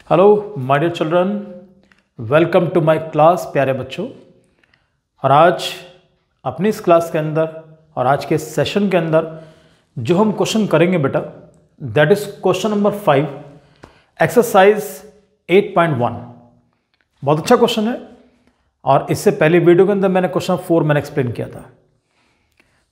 Hello my dear children, welcome to my class प्यारे बच्चों। और आज अपनी इस क्लास के अंदर और आज के सेशन के अंदर जो हम क्वेश्चन करेंगे बेटा, that is question number 5 exercise 8.1। बहुत अच्छा क्वेश्चन है और इससे पहले वीडियो के अंदर मैंने क्वेश्चन 4 मैंने एक्सप्लेन किया था।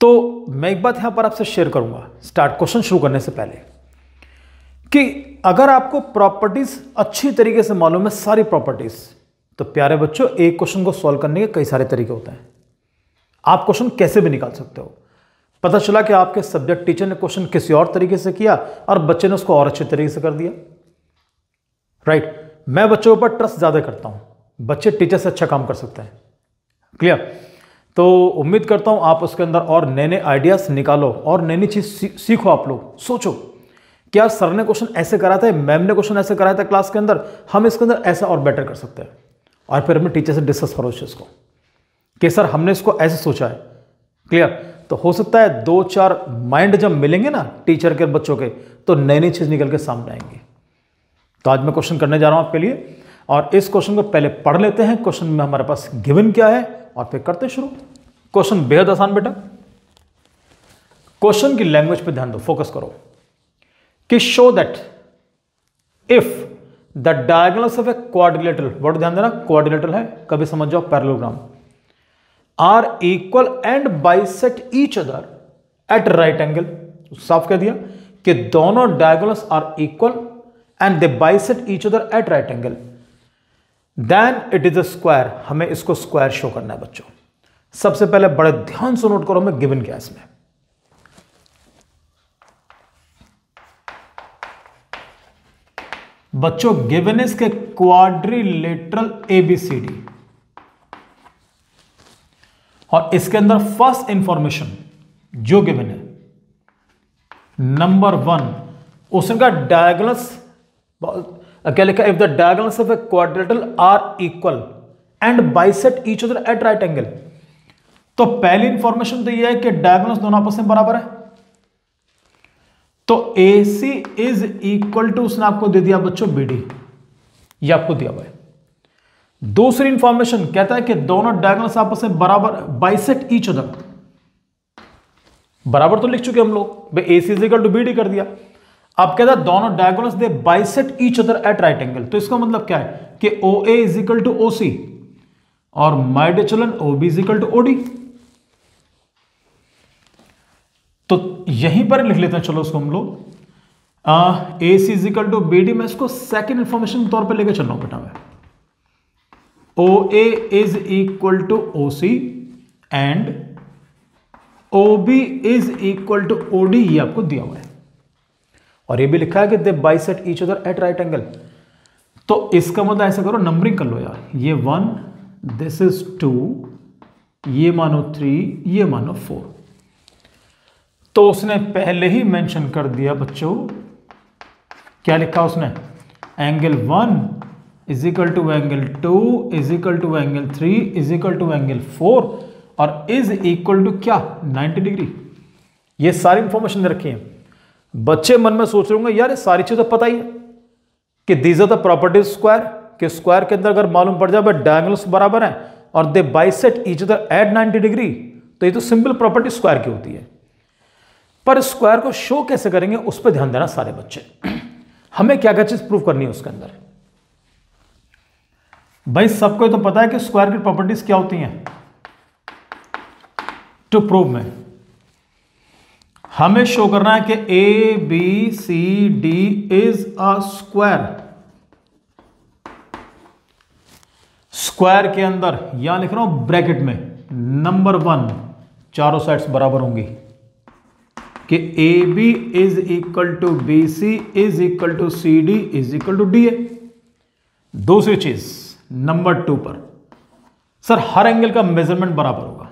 तो मैं एक बात यहां पर आपसे शेयर करूंगा स्टार्ट क्वेश्चन शुरू करने से पहले कि अगर आपको प्रॉपर्टीज अच्छी तरीके से मालूम है, सारी प्रॉपर्टीज, तो प्यारे बच्चों एक क्वेश्चन को सॉल्व करने के कई सारे तरीके होते हैं। आप क्वेश्चन कैसे भी निकाल सकते हो। पता चला कि आपके सब्जेक्ट टीचर ने क्वेश्चन किसी और तरीके से किया और बच्चे ने उसको और अच्छे तरीके से कर दिया। राइट, मैं बच्चों के ऊपर ट्रस्ट ज्यादा करता हूं, बच्चे टीचर से अच्छा काम कर सकते हैं। क्लियर? तो उम्मीद करता हूं आप उसके अंदर और नए नए आइडियाज निकालो और नई नई चीज सीखो। आप लोग सोचो क्या सर ने क्वेश्चन ऐसे करा था, मैम ने क्वेश्चन ऐसे कराया था क्लास के अंदर, हम इसके अंदर ऐसा और बेटर कर सकते हैं। और फिर अपने टीचर से डिस्कस करो इस चीज को कि सर हमने इसको ऐसे सोचा है। क्लियर? तो हो सकता है 2-4 माइंड जब मिलेंगे ना टीचर के बच्चों के, तो नई नई चीज निकल के सामने आएंगी। तो आज मैं क्वेश्चन करने जा रहा हूं आपके लिए और इस क्वेश्चन को पहले पढ़ लेते हैं। क्वेश्चन में हमारे पास गिवन क्या है और फिर करते शुरू। क्वेश्चन बेहद आसान बेटा। क्वेश्चन की लैंग्वेज पे ध्यान दो, फोकस करो कि show that if the diagonals of a quadrilateral, word ध्यान देना, क्वाड्रिलेटरल है, कभी समझ जाओ parallelogram, are equal and bisect each other at right angle. साफ कह दिया कि दोनों diagonals are equal and they bisect each other at right angle, then it is a square. हमें इसको स्क्वायर शो करना है बच्चों। सबसे पहले बड़े ध्यान से नोट करो हमें गिवन क्या है इसमें। बच्चों गिवन इज के क्वाड्रिलेटरल एबीसीडी और इसके अंदर फर्स्ट इंफॉर्मेशन जो गिवन है नंबर 1, उसने कहा डायगोनल्स, क्या लिखा, if the diagonals of a quadrilateral are equal and bisect each other at right angle. तो पहली इंफॉर्मेशन तो यह है कि डायगोनल्स दोनों आपस में बराबर है, तो AC इज इक्वल टू, उसने आपको दे दिया बच्चों BD, ये आपको दिया हुआ है। दूसरी इंफॉर्मेशन कहता है कि दोनों डायगोनल्स आपस में बराबर, बाइसेक्ट ईच अदर, बराबर तो लिख चुके हम लोग भाई, AC is equal to BD कर दिया। अब कहता है दोनों diagonals they bisect each other at right angle. तो इसका मतलब क्या है कि OA is equal to OC और my dear children OB is equal to OD। तो यहीं पर लिख लेते हैं, चलो उसको हम लोग AC is equal to BD। मैं इसको सेकेंड इंफॉर्मेशन के तौर पे लेके चल रहा हूं बेटा। मैं OA is equal to OC and OB is equal to OD, ये आपको दिया हुआ है और ये भी लिखा है कि they bisect each other at right angle. तो इसका मतलब ऐसा करो, नंबरिंग कर लो यार, ये 1, दिस इज 2, ये मानो 3, ये मानो 4। तो उसने पहले ही मेंशन कर दिया बच्चों, क्या लिखा उसने, angle 1 is equal to angle 2 is equal to angle 3 is equal to angle 4 और इज इक्वल टू क्या, 90 डिग्री। ये सारी इंफॉर्मेशन दे रखी है। बच्चे मन में सोच रहे होंगे यार ये सारी चीजें तो पता ही है कि these are the properties square, कि स्क्वायर के अंदर अगर मालूम पड़ जाए डायगोनल्स बराबर है और they bisect each other at 90 degree, तो ये तो सिंपल प्रॉपर्टी स्क्वायर की होती है। पर स्क्वायर को शो कैसे करेंगे उस पर ध्यान देना सारे बच्चे। हमें क्या क्या चीज प्रूव करनी है उसके अंदर। भाई सबको तो पता है कि स्क्वायर की प्रॉपर्टीज क्या होती हैं। टू प्रूव में हमें शो करना है कि ABCD is a square. Square के अंदर यहां लिख रहा हूं ब्रैकेट में, नंबर 1 चारों साइड्स बराबर होंगी कि AB is equal to BC is equal to CD is equal to DA। दूसरी चीज नंबर 2 पर, सर हर एंगल का मेजरमेंट बराबर होगा।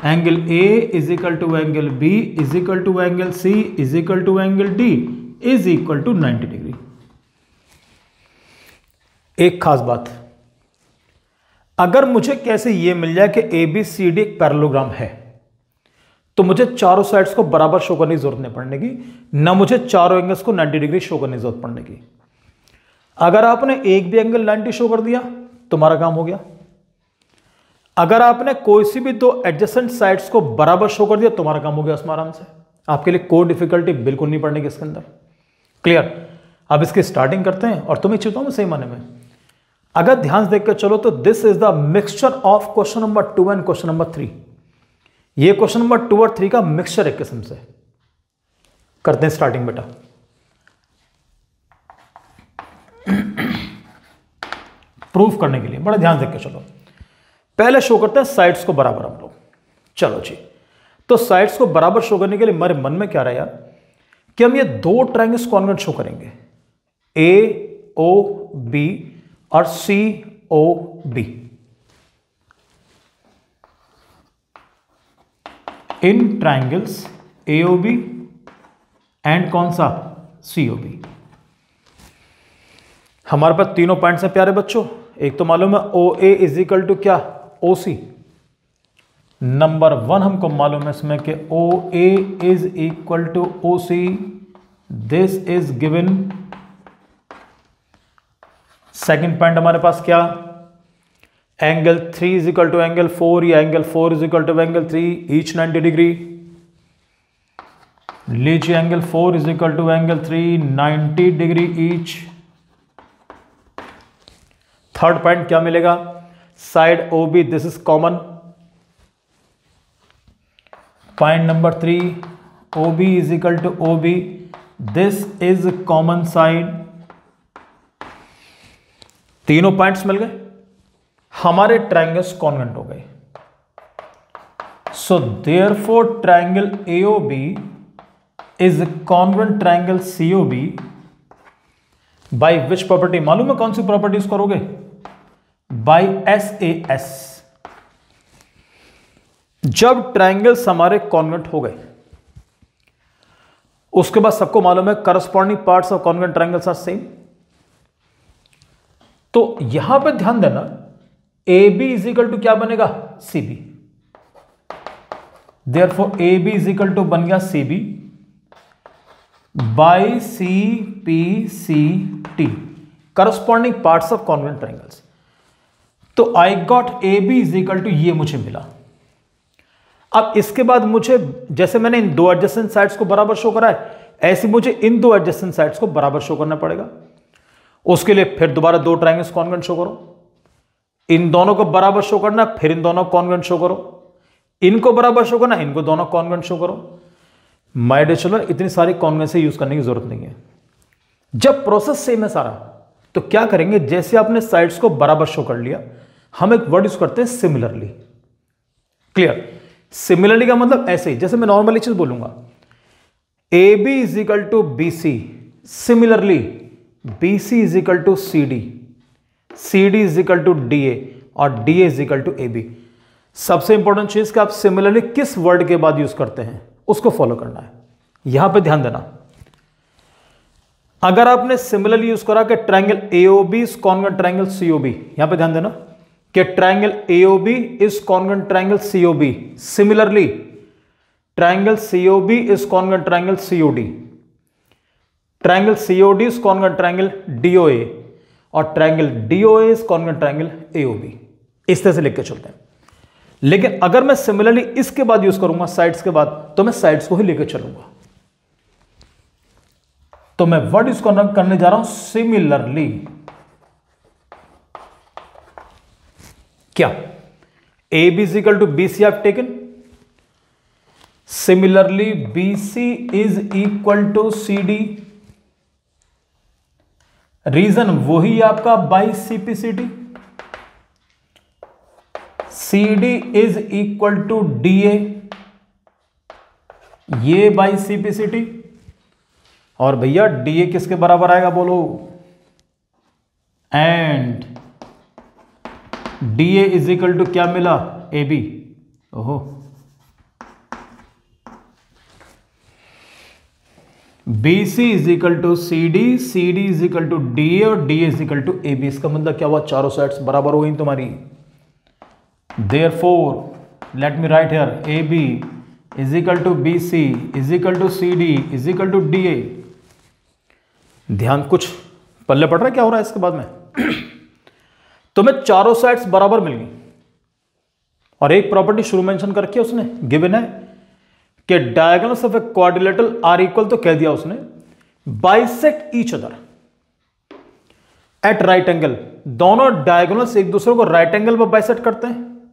Angle A is equal to angle B is equal to angle C is equal to angle D is equal to 90 degree. एक खास बात, अगर मुझे कैसे ये मिल जाए कि ABCD एक पैरेललोग्राम है, तो मुझे चारों साइड्स को बराबर शो करने की जरूरत नहीं पड़ने की, ना मुझे चारों एंगल्स को 90 डिग्री शो करने की जरूरत पड़ने की। अगर आपने एक भी एंगल 90 शो कर दिया तुम्हारा काम हो गया। अगर आपने कोई सी भी दो एडजेसेंट साइड्स को बराबर शो कर दिया तुम्हारा काम हो गया उसमें आराम से। आपके लिए कोई डिफिकल्टी बिल्कुल नहीं पड़ने की इसके अंदर। क्लियर। अब इसकी स्टार्टिंग करते हैं और तुम्हें चुका हूं सही माने में। अगर ध्यान से देखकर चलो तो this is the mixture of question number 2 and question number 3। ये क्वेश्चन नंबर 2 और 3 का मिक्सचर एक किस्म से। करते हैं स्टार्टिंग बेटा। प्रूफ करने के लिए बड़ा ध्यान देकर चलो। पहले शो करते हैं साइड्स को बराबर हम लोग। चलो जी, तो साइड्स को बराबर शो करने के लिए मेरे मन में क्या रहा यार कि हम ये दो ट्रायंगल्स कॉन्वेंट शो करेंगे, ए ओ बी और सी ओ बी। इन triangles A O B and कौन सा सी ओ बी। हमारे पास तीनों पॉइंट्स हैं प्यारे बच्चों। एक तो मालूम है ओ ए इज इक्वल टू क्या, ओ सी। नंबर 1 हमको मालूम है इसमें कि O A is equal to O C. This is given. Second point हमारे पास क्या, angle 3 is equal to angle 4 या angle 4 is equal to angle 3, each 90 degree. लीजिए angle 4 is equal to angle 3, 90 degree each. Third point क्या मिलेगा, side O B, this is common. Point number 3, O B is equal to O B, this is common side. तीनों points मिल गए, हमारे triangles congruent हो गए। So therefore triangle AOB is congruent triangle COB by which property. मालूम है कौन सी प्रॉपर्टीज करोगे, बाय SAS। जब ट्रायंगल्स हमारे कॉन्वेंट हो गए उसके बाद सबको मालूम है corresponding parts of congruent triangles are same. तो यहां पे ध्यान देना, A B is equal to क्या बनेगा, C B. Therefore A B is equal to बन गया सी B by C P C T, corresponding parts of congruent triangles. तो I got A B is equal to ये मुझे मिला। अब इसके बाद मुझे, जैसे मैंने इन दो एडजेसेंट साइड्स को बराबर शो करा है, ऐसे मुझे इन दो एडजेसेंट साइड्स को बराबर शो करना पड़ेगा। उसके लिए फिर दोबारा दो ट्रायंगल्स कॉन्वेंट शो करो, इन दोनों को बराबर शो करना, फिर इन दोनों कॉन्वेंट शो करो, इनको बराबर शो करना, इनको दोनों कॉन्वेंट शो करो। माय डियर चिल्ड्रन, इतनी सारी कॉन्वेंट यूज करने की जरूरत नहीं है। जब प्रोसेस सेम है सारा, तो क्या करेंगे, जैसे आपने साइड्स को बराबर शो कर लिया, हम एक वर्ड यूज करते हैं सिमिलरली। क्लियर। सिमिलरली का मतलब ऐसे ही, जैसे मैं नॉर्मली चीज बोलूंगा, A B is equal to B C, similarly B C is equal to C D, C D is equal to D A और D A is equal to A B. सबसे important चीज कि आप similarly किस word के बाद use करते हैं उसको फॉलो करना है। यहां पे ध्यान देना, अगर आपने सिमिलरली यूज करा कि triangle AOB is congruent triangle C O B, यहां पे ध्यान देना कि triangle AOB is congruent triangle C O B. Similarly triangle C O B is congruent triangle C O D, triangle C O D is congruent triangle D O A और triangle D O A is congruent triangle A O B. इस तरह से लिख के चलते हैं। लेकिन अगर मैं सिमिलरली इसके बाद यूज करूंगा साइड्स के बाद, तो मैं साइड्स को ही लेकर चलूंगा। तो मैं वर्ड यूज करने जा रहा हूं सिमिलरली। क्या, A B is equal to B C have taken, similarly B C is equal to C D. Reason वही आपका by CPCT, C D is equal to D A, ये बाई सीपीसीटी। और भैया डी ए किसके बराबर आएगा बोलो, and D A is equal to क्या मिला, ए बी। ओहो, B C is equal to C D, C D is equal to D A और D A is equal to A B. इसका मतलब क्या हुआ, चारों साइड्स बराबर हो गई तुम्हारी। Therefore, let me write here AB is equal to BC is equal to CD is equal to DA। ध्यान, कुछ पल्ले पड़ रहा है क्या हो रहा है इसके बाद में। तुम्हें चारों साइड्स बराबर मिल गई और एक प्रॉपर्टी शुरू मेंशन करके उसने गिवन है कि diagonals of a quadrilateral are equal, तो कह दिया उसने bisect each other at right angle. दोनों डायगोनल्स एक दूसरे को राइट एंगल पर बाइसेक्ट करते हैं,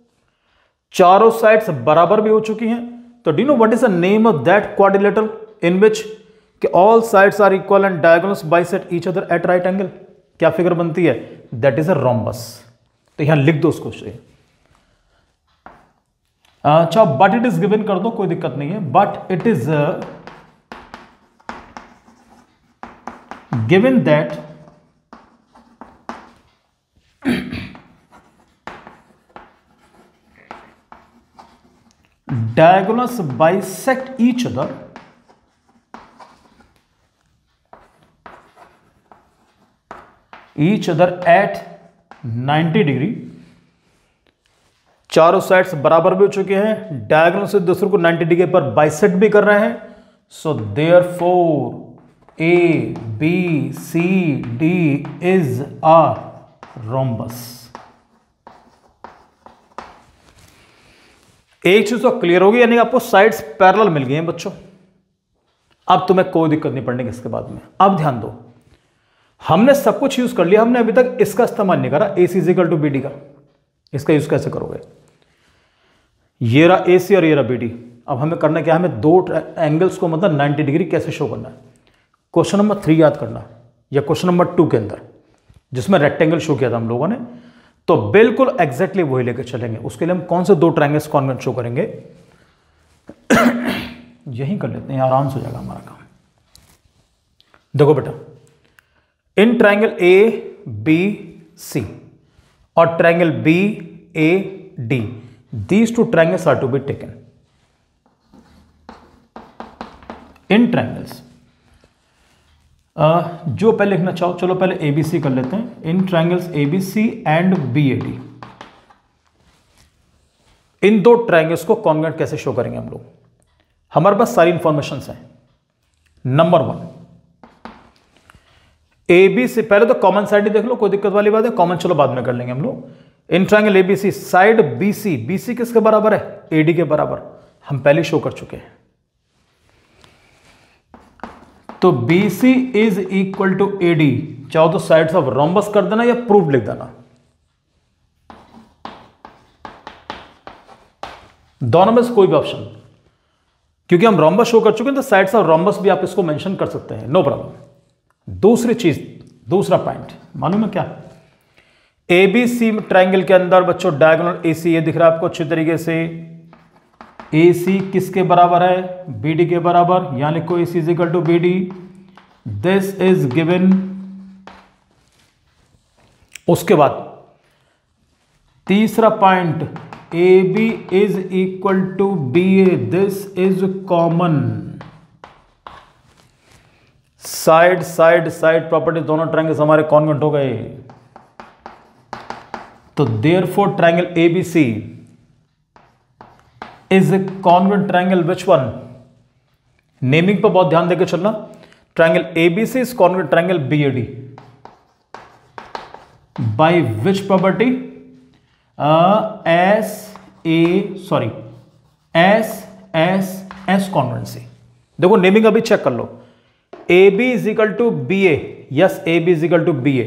चारों साइड्स बराबर भी हो चुकी हैं। तो do you know what is the name of that quadrilateral in which all sides are equal and diagonals bisect each other at right angle? क्या फिगर बनती है? That is a rhombus. तो यहां लिख दो उसको। अच्छा, बट इट इज गिवन कर दो, कोई दिक्कत नहीं है। But it is given that diagonals bisect each other at 90 degree. चारों साइड्स बराबर भी हो चुके हैं, डायगोनल से दूसरे को 90 डिग्री पर बाइसेक्ट भी कर रहे हैं। So therefore A B C D is a rhombus. एक चीज तो क्लियर होगी, यानी आपको साइड्स पैरेलल मिल गई हैं बच्चों। अब तुम्हें कोई दिक्कत नहीं पड़ने की इसके बाद में। अब ध्यान दो, हमने सब कुछ यूज कर लिया, हमने अभी तक इसका इस्तेमाल नहीं करा, ए सी इक्वल टू बी डी का। इसका यूज कैसे करोगे? ये रहा ए सी और ये रहा बी डी। अब हमें करना क्या है, हमें दो एंगल्स को मतलब 90 डिग्री कैसे शो करना है। क्वेश्चन नंबर 3 याद करना, या क्वेश्चन नंबर 2 के अंदर जिसमें रेक्टेंगल शो किया था हम लोगों ने, तो बिल्कुल एग्जैक्टली वही लेकर चलेंगे। उसके लिए हम कौन से दो ट्रायंगल्स कॉन्वेंट शो करेंगे? यही कर लेते हैं, आराम से हो जाएगा हमारा काम। देखो बेटा, इन ट्रायंगल ए बी सी और triangle B A D, these two triangles are to be taken. In triangles जो पहले लिखना चाहो, चलो पहले ए बी सी कर लेते हैं। इन triangles A B C and B A D, इन दो ट्रायंगल्स को कॉन्वेंट कैसे शो करेंगे हम लोग? हमारे पास सारी इंफॉर्मेशन है। नंबर 1, ए बी सी, पहले तो कॉमन साइड ही देख लो, कोई दिक्कत वाली बात है, कॉमन चलो बाद में कर लेंगे हम लोग। In triangle A B C, side B C किसके बराबर है? ए डी के बराबर, हम पहले शो कर चुके हैं। तो B C is equal to A D, चाहो तो साइड्स ऑफ रोम्बस कर देना या प्रूफ लिख देना, दोनों में से कोई भी ऑप्शन, क्योंकि हम रोम्बस शो कर चुके हैं तो साइड्स ऑफ रोम्बस भी आप इसको मेंशन कर सकते हैं, नो प्रॉब्लम। दूसरी चीज, दूसरा पॉइंट मालूम है क्या? ए बी सी ट्राइंगल के अंदर बच्चों डायगोनल ए सी, ये दिख रहा है आपको अच्छी तरीके से। ए सी किसके बराबर है? बी डी के बराबर। यहां लिखो A C is equal to B D, this is given. उसके बाद तीसरा point, A B is equal to B A, this is common. Side side side property दोनों ट्रायंगल्स हमारे कॉन्वेंट हो गए। तो therefore triangle A B C is a congruent triangle which one? Naming पर बहुत ध्यान देकर चलना। Triangle A B C is congruent triangle B A D by which property? S कॉन्वेंसी। देखो नेमिंग अभी चेक कर लो। A B is equal to B A, yes A B is equal to B A.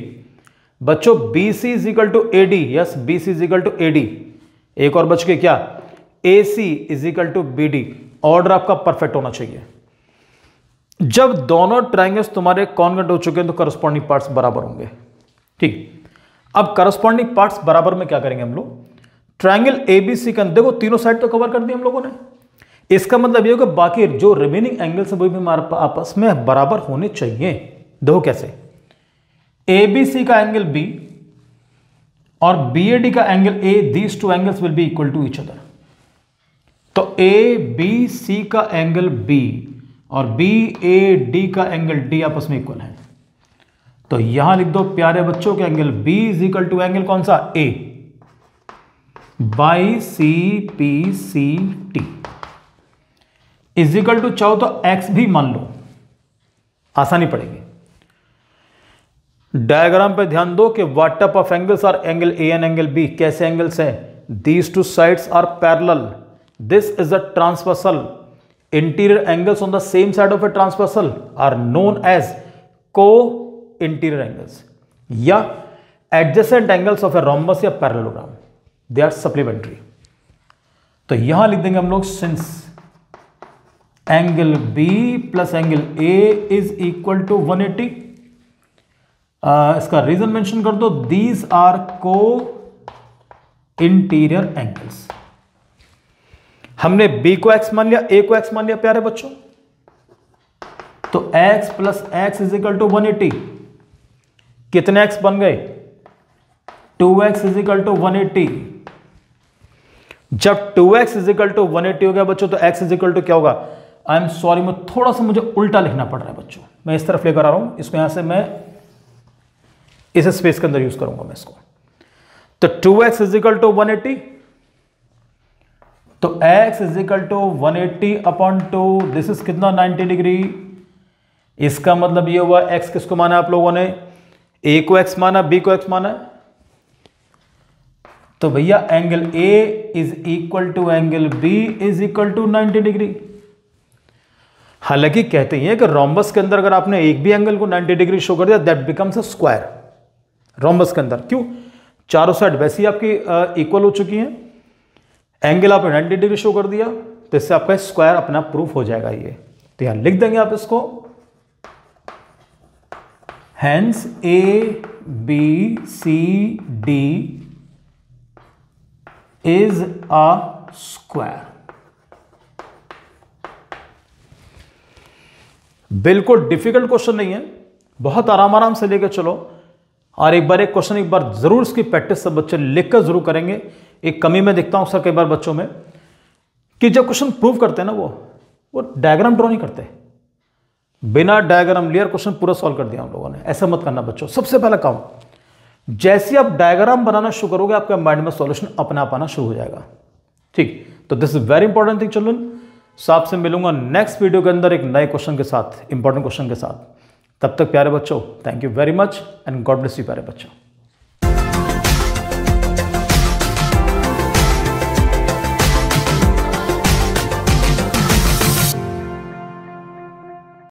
बच्चों B C is equal to A D, yes B C is equal to A D. एक और बच के क्या? A C is equal to B D. Order आपका perfect होना चाहिए। जब दोनों ट्रायंगल्स तुम्हारे कॉन्वेंट हो चुके हैं तो करस्पॉन्डिंग पार्ट्स बराबर होंगे। ठीक, अब करस्पॉन्डिंग पार्ट्स बराबर में क्या करेंगे हम लोग? ट्रायंगल ए बी सी का देखो तीनों साइड तो कवर कर दी हम लोगों ने। इसका मतलब ये होगा बाकी जो रिमेनिंग एंगल्स है वो भी हमारे आपस में बराबर होने चाहिए। देखो कैसे, ए बी सी का एंगल बी और बी ए डी का angle A, these two angles will be equal to each other. तो ए बी सी का एंगल बी और बी ए डी का एंगल डी आपस में इक्वल है। तो यहां लिख दो प्यारे बच्चों के angle B is equal to angle कौन सा? A by C P C T is equal to, चाहो तो एक्स भी मान लो, आसानी पड़ेगी। डायग्राम पे ध्यान दो कि what type of angles are angle A and angle B, कैसे एंगल्स हैं? These two sides are parallel, this is a transversal, interior angles on the same side of a transversal are known as co interior angles, या adjacent angles of a rhombus या parallelogram, they are supplementary. तो यहां लिख देंगे हम लोग since angle B plus angle A is equal to 180, इसका reason mention कर दो, दीज आर को इंटीरियर एंगल्स। हमने बी को एक्स मान लिया, ए को एक्स मान लिया प्यारे बच्चों, तो x plus x is equal to 180, कितने x बन गए? 2x is equal to 180। जब 2x इज इक्वल टू 180 हो गया बच्चों, तो x इज इक्वल टू क्या होगा? आई एम सॉरी, मैं थोड़ा सा मुझे उल्टा लिखना पड़ रहा है बच्चों, मैं इस तरफ लेकर आ रहा हूं, इसको यहां से मैं इस स्पेस के अंदर यूज करूंगा मैं इसको। तो 2x इज इक्वल टू 180, तो x is equal to 180 upon 2, this is कितना? 90 डिग्री। इसका मतलब ये हुआ x किसको माना आप लोगों ने? a को x माना, b को x माना, तो भैया angle a is equal to angle b is equal to 90 degree. हालांकि कहते हैं कि रोम्बस के अंदर अगर आपने एक भी एंगल को 90 डिग्री शो कर दिया, that becomes a square. Rhombus के अंदर क्यों? चारों साइड वैसे ही आपकी इक्वल हो चुकी हैं, एंगल आपने 90 डिग्री शो कर दिया, तो इससे आपका स्क्वायर अपना प्रूफ हो जाएगा ये। तो यहां लिख देंगे आप इसको, hence A B C D is a square. बिल्कुल डिफिकल्ट क्वेश्चन नहीं है, बहुत आराम आराम से लेकर चलो, और एक बार एक क्वेश्चन एक बार जरूर इसकी प्रैक्टिस सब बच्चे लिखकर जरूर करेंगे। एक कमी मैं देखता हूं सर कई बार बच्चों में कि जब क्वेश्चन प्रूव करते हैं ना, वो डायग्राम ड्रॉ नहीं करते, बिना डायग्राम लियर क्वेश्चन पूरा सॉल्व कर दिया हम लोगों ने। ऐसा मत करना बच्चों, सबसे पहला काम, जैसे आप डायग्राम बनाना शुरू करोगे आपके माइंड में सॉल्यूशन अपना पाना शुरू हो जाएगा। ठीक, तो this is very important thing children. So आपसे मिलूंगा नेक्स्ट वीडियो के अंदर एक नए क्वेश्चन के साथ, इंपॉर्टेंट क्वेश्चन के साथ। तब तक प्यारे बच्चों, thank you very much and God bless you प्यारे बच्चों।